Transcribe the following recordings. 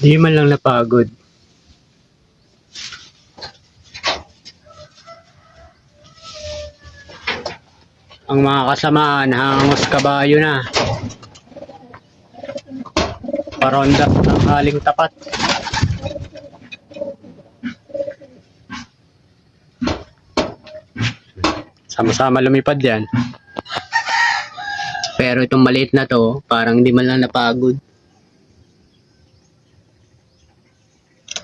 Di man lang napagod. Ang mga kasamaan, hangos kabayo na. Paronda ng aling tapat. Sama-sama lumipad yan. Pero itong maliit na to, parang di man lang napagod.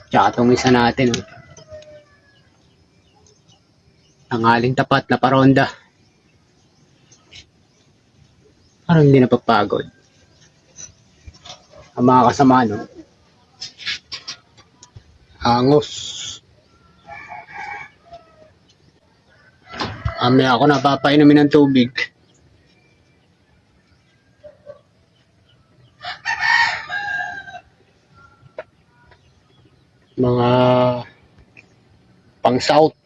Tsaka itong isa natin, ang aling tapat na paronda. Parang hindi napapagod. Ang mga kasama, hangos. Amaya ako napapainumin ng tubig. Mga pang south.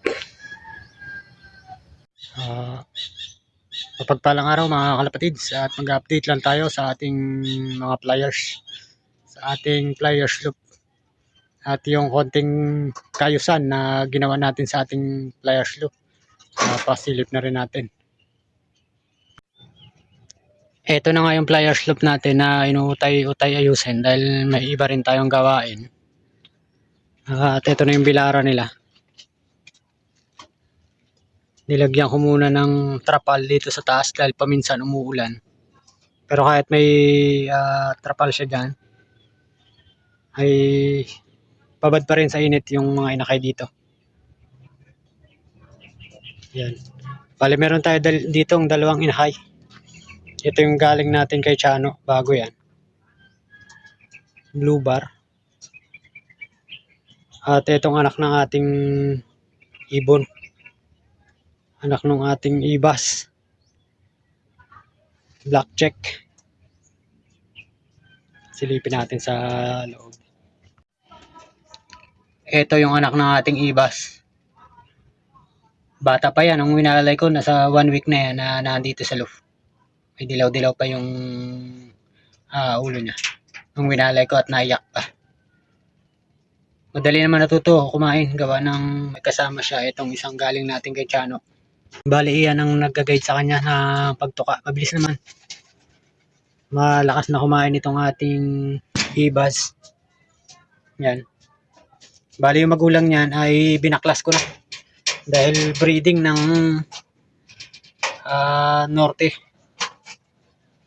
Mapagpalang araw mga kalapatids, at mag-update lang tayo sa ating mga flyers, sa ating flyers loop, at yung konting kayusan na ginawa natin sa ating flyers loop. Pasilip na rin natin. Ito na nga yung flyers loop natin na inuutay-utay ayusin dahil may iba rin tayong gawain. At ito na yung bilara nila. Nilagyan ko muna ng trapal dito sa taas dahil paminsan umuulan. Pero kahit may trapal siya dyan, ay babad pa rin sa init yung mga inakay dito. Yan. Bale, meron tayo dito ang dalawang inakay. Ito yung galing natin kay Chano, bago yan. Blue bar. At itong anak ng ating ibon. Anak ng ating ibas. Black check. Silipin natin sa loob. Ito yung anak ng ating ibas. Bata pa yan. Ang winalalay ko, nasa 1 week na yan na nandito sa loob. May dilaw-dilaw pa yung ulo niya. Nung winalay ko at naiyak pa. Madali naman natuto kumain. Gawa ng may kasama siya. Itong isang galing natin kay Chano. Bali, iyan ang nag-guide sa kanya na pagtuka. Mabilis naman. Malakas na kumain itong ating ibas. Yan. Bali, yung magulang niyan ay binaklas ko na. Dahil breeding ng norte.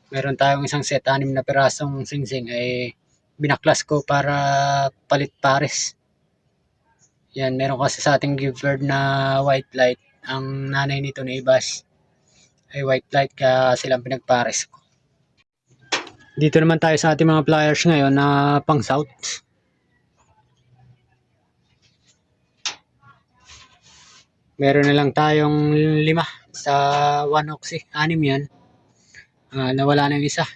Meron tayong isang set, 6 na pirasong singsing ay binaklas ko para palit pares. Yan, meron kasi sa ating give bird na white light. Ang nanay nito na ibas ay white light, kaya silang pinagpares ko. Dito naman tayo sa ating mga flyers ngayon na pang south. Meron na lang tayong 5 sa 1 oxy. 6 yan. Nawala na yung isa.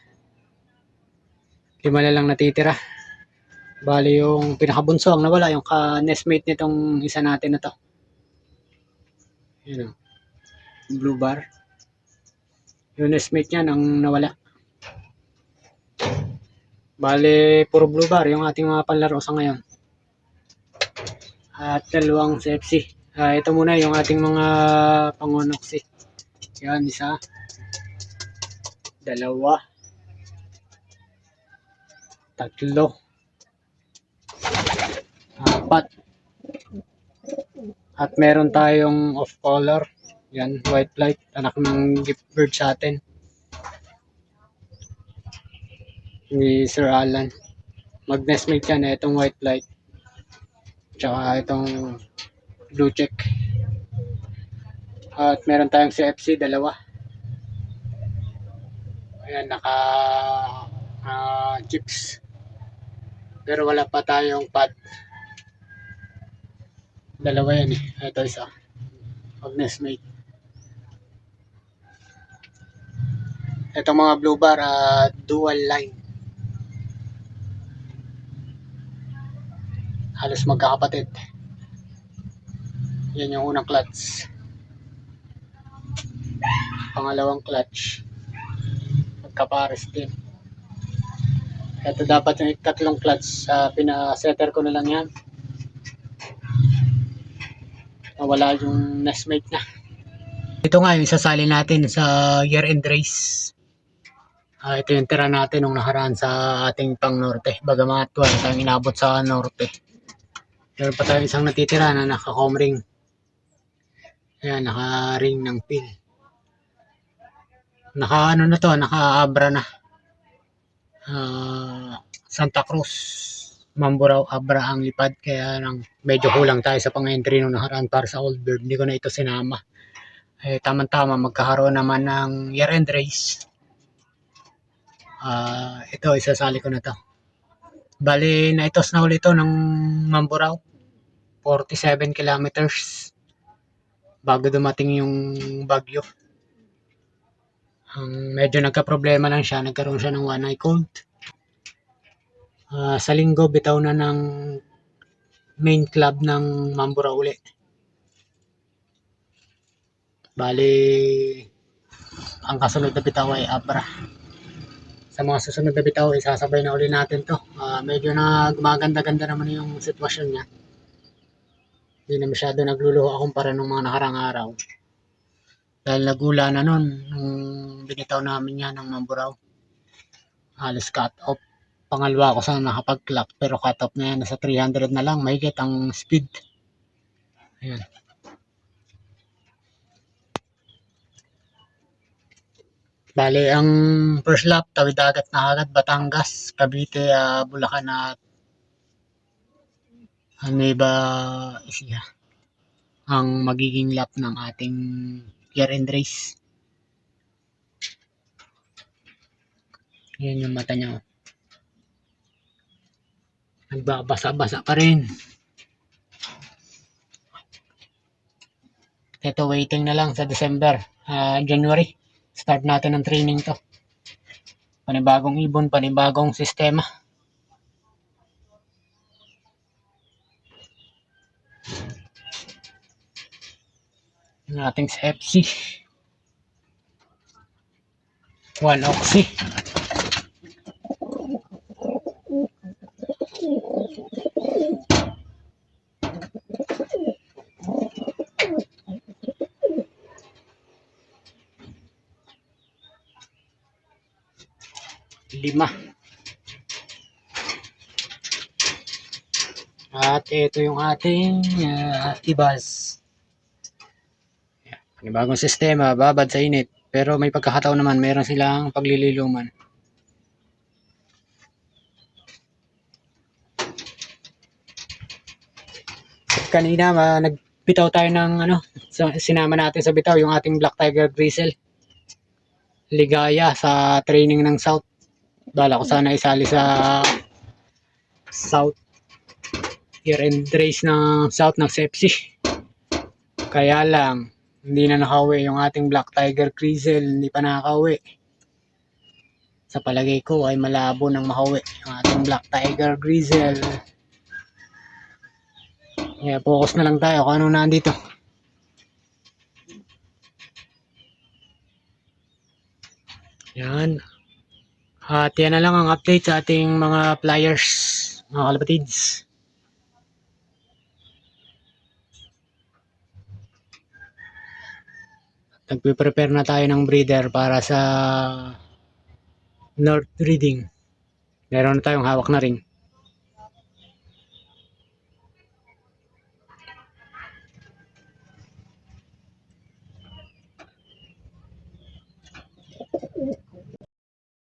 5 na lang natitira. Bali yung pinakabunso ang nawala, yung ka-nestmate nitong isa natin na to. Yun o. Blue bar. Yung nestmate niya ang nawala. Bali puro blue bar yung ating mga panlaro sa ngayon. At 2 CFC. Ito muna yung ating mga pangonoxy. Yan, 1, 2, 3, 4. At meron tayong off color. Yan, white light. Anak ng gift bird sa atin. Ni Sir Alan. Mag-nestmate yan. Itong white light. Tsaka itong blue check. At meron tayong CFC, 2. Ayan, naka chips. Pero wala pa tayong pad. 2 yan eh. Ito isa. Mag-nestmate. Itong mga blue bar, dual line. Halos magkakapatid. Yan yung unang clutch. Pangalawang clutch. Magkapares din. Ito dapat yung ikatlong clutch. Pina-setter ko na lang yan. Nawala yung nestmate na. Ito nga yung isasali natin sa year-end race. Ito yung tira natin nung nakaraan sa ating pang norte. Bagamat wala tayong inabot sa norte. Meron pa tayong isang natitira na naka-comring. Ayan, naka-ring ng pin. Naka-ano na to, naka-abra na. Santa Cruz. Mamburao Abra ang lipad. Kaya medyo kulang tayo sa pang-entry nung nakaraan para sa Old Bird. Hindi ko na ito sinama. Tama-tama magkakaroon naman ng year-end race. Ito, isasali ko na to. Bali, naitos na ulit ito ng Mamburao. 47 kilometers bago dumating yung bagyo. Medyo nagka-problema lang siya. Nagkaroon siya ng one eye cold. Sa linggo, bitaw na ng main club ng Mamburao uli. Bali, ang kasunod na bitaw ay Abra. Sa mga susunod na bitaw, isasabay na uli natin to. Medyo gumaganda-ganda naman yung sitwasyon niya. Hindi na masyado nagluluho kumpara nung mga nakarang araw. Dahil nagula na nun, nung binitaw namin yan ng Mamburao. Halos cut off. Pangalawa ko sana nakapag-clock, pero cut off na yan. Nasa 300 na lang, mahigit ang speed. Ayan. Bali, ang first lap, tawid dagat na agad, Batangas, Cavite, Bulacan at Nueva Ecija. Ang magiging lap ng ating year-end race. Yan yung mata niya. Nagbabasa-basa pa rin. Ito, waiting na lang sa December, January. Start natin ang training to. Panibagong ibon, panibagong sistema. Yung ating FC. 1 oxy. Lima. At ito yung ating ibas. Panibagong sistema, babad sa init. Pero may pagkakataon naman, meron silang paglililuman. Kanina, nagbitaw tayo ng sinama natin sa bitaw yung ating Black Tiger Grizzle. Ligaya sa training ng South. Bala ko sana isali sa South year-end race ng South ng Sepsi. Kaya lang, hindi na nakauwi yung ating Black Tiger Grizzle. Hindi pa nakauwi. Sa palagay ko ay malabo nang makauwi yung ating Black Tiger Grizzle. Kaya focus na lang tayo kung anong nandito. Yan. At yan na lang ang update sa ating mga flyers, mga kalapatids. Nagpe-prepare na tayo ng breeder para sa North breeding. Meron na tayong hawak na ring.